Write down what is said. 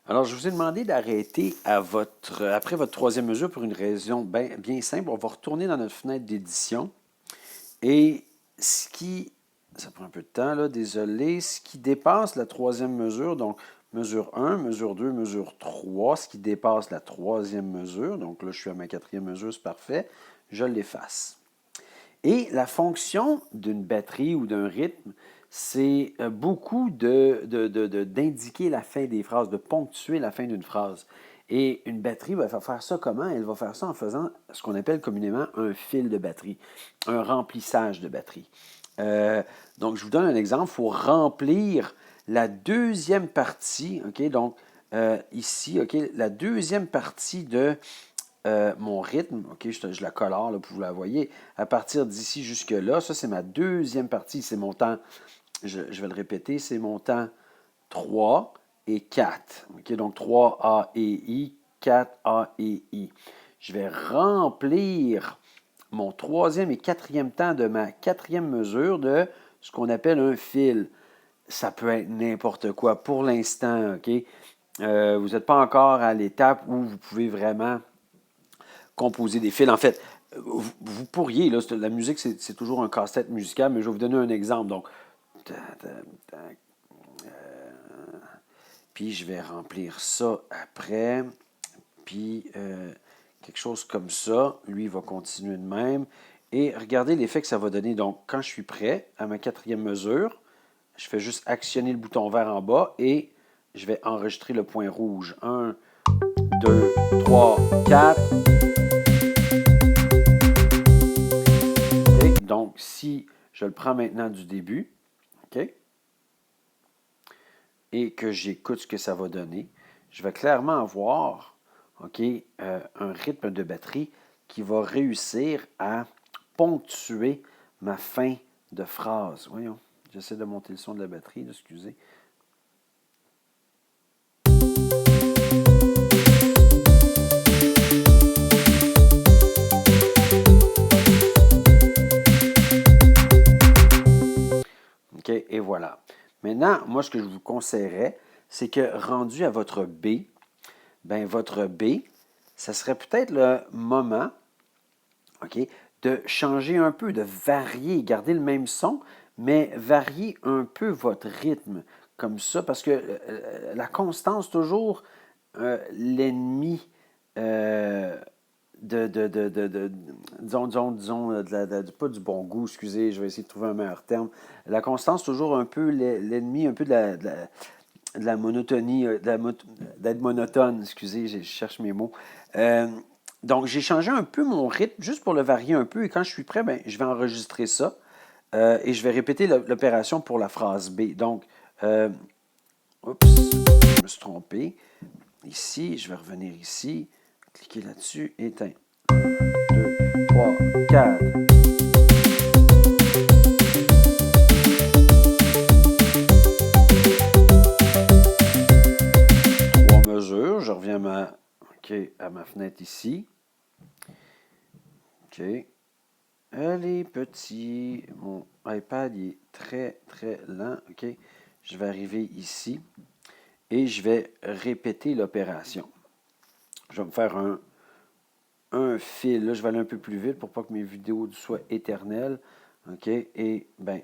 Alors, je vous ai demandé d'arrêter après votre troisième mesure pour une raison bien simple. On va retourner dans notre fenêtre d'édition. Et ce qui, ça prend un peu de temps, là, désolé, ce qui dépasse la troisième mesure, donc mesure 1, mesure 2, mesure 3, ce qui dépasse la troisième mesure, donc là, je suis à ma quatrième mesure, c'est parfait, je l'efface. Et la fonction d'une batterie ou d'un rythme, c'est beaucoup d'indiquer la fin des phrases, de ponctuer la fin d'une phrase. Et une batterie va faire ça comment? Elle va faire ça en faisant ce qu'on appelle communément un fil de batterie, un remplissage de batterie. Donc, je vous donne un exemple. Il faut remplir la deuxième partie, OK? Donc, ici, OK, la deuxième partie de mon rythme, OK, je la colore, là, pour vous la voyez. À partir d'ici jusque-là, ça, c'est ma deuxième partie. C'est mon temps, je vais le répéter, c'est mon temps 3 et 4. OK, donc 3A et I, 4A et I. Je vais remplir mon troisième et quatrième temps de ma quatrième mesure de ce qu'on appelle un fil. Ça peut être n'importe quoi pour l'instant, OK? Vous n'êtes pas encore à l'étape où vous pouvez vraiment composer des fils. En fait, vous pourriez, là, la musique, c'est toujours un casse-tête musical, mais je vais vous donner un exemple. Donc, puis je vais remplir ça après, puis quelque chose comme ça. Lui, il va continuer de même. Et regardez l'effet que ça va donner. Donc, quand je suis prêt à ma quatrième mesure, je fais juste actionner le bouton vert en bas et je vais enregistrer le point rouge. 1, 2, 3, 4. Okay. Donc, si je le prends maintenant du début, OK, et que j'écoute ce que ça va donner, je vais clairement avoir, OK, un rythme de batterie qui va réussir à ponctuer ma fin de phrase. Voyons, j'essaie de monter le son de la batterie, excusez. OK, et voilà. Maintenant, moi, ce que je vous conseillerais, c'est que rendu à votre B, ben votre B, ça serait peut-être le moment, OK, de changer un peu, de varier, garder le même son, mais varier un peu votre rythme, comme ça, parce que la constance, toujours l'ennemi pas du bon goût, excusez, je vais essayer de trouver un meilleur terme. La constance, toujours un peu l'ennemi, un peu de la monotonie, d'être monotone, excusez, je cherche mes mots. Euh, donc, j'ai changé un peu mon rythme, juste pour le varier un peu, et quand je suis prêt, ben, je vais enregistrer ça, et je vais répéter l'opération pour la phrase B. Donc, oups, je me suis trompé. Ici, je vais revenir ici, cliquer là-dessus, éteindre. 2, 3, 4. Trois mesures. Je reviens à ma fenêtre ici. OK. Elle est petite. Mon iPad il est très, très lent. OK. Je vais arriver ici et je vais répéter l'opération. Je vais me faire un fil. Là, je vais aller un peu plus vite pour pas que mes vidéos soient éternelles. OK. Et, ben,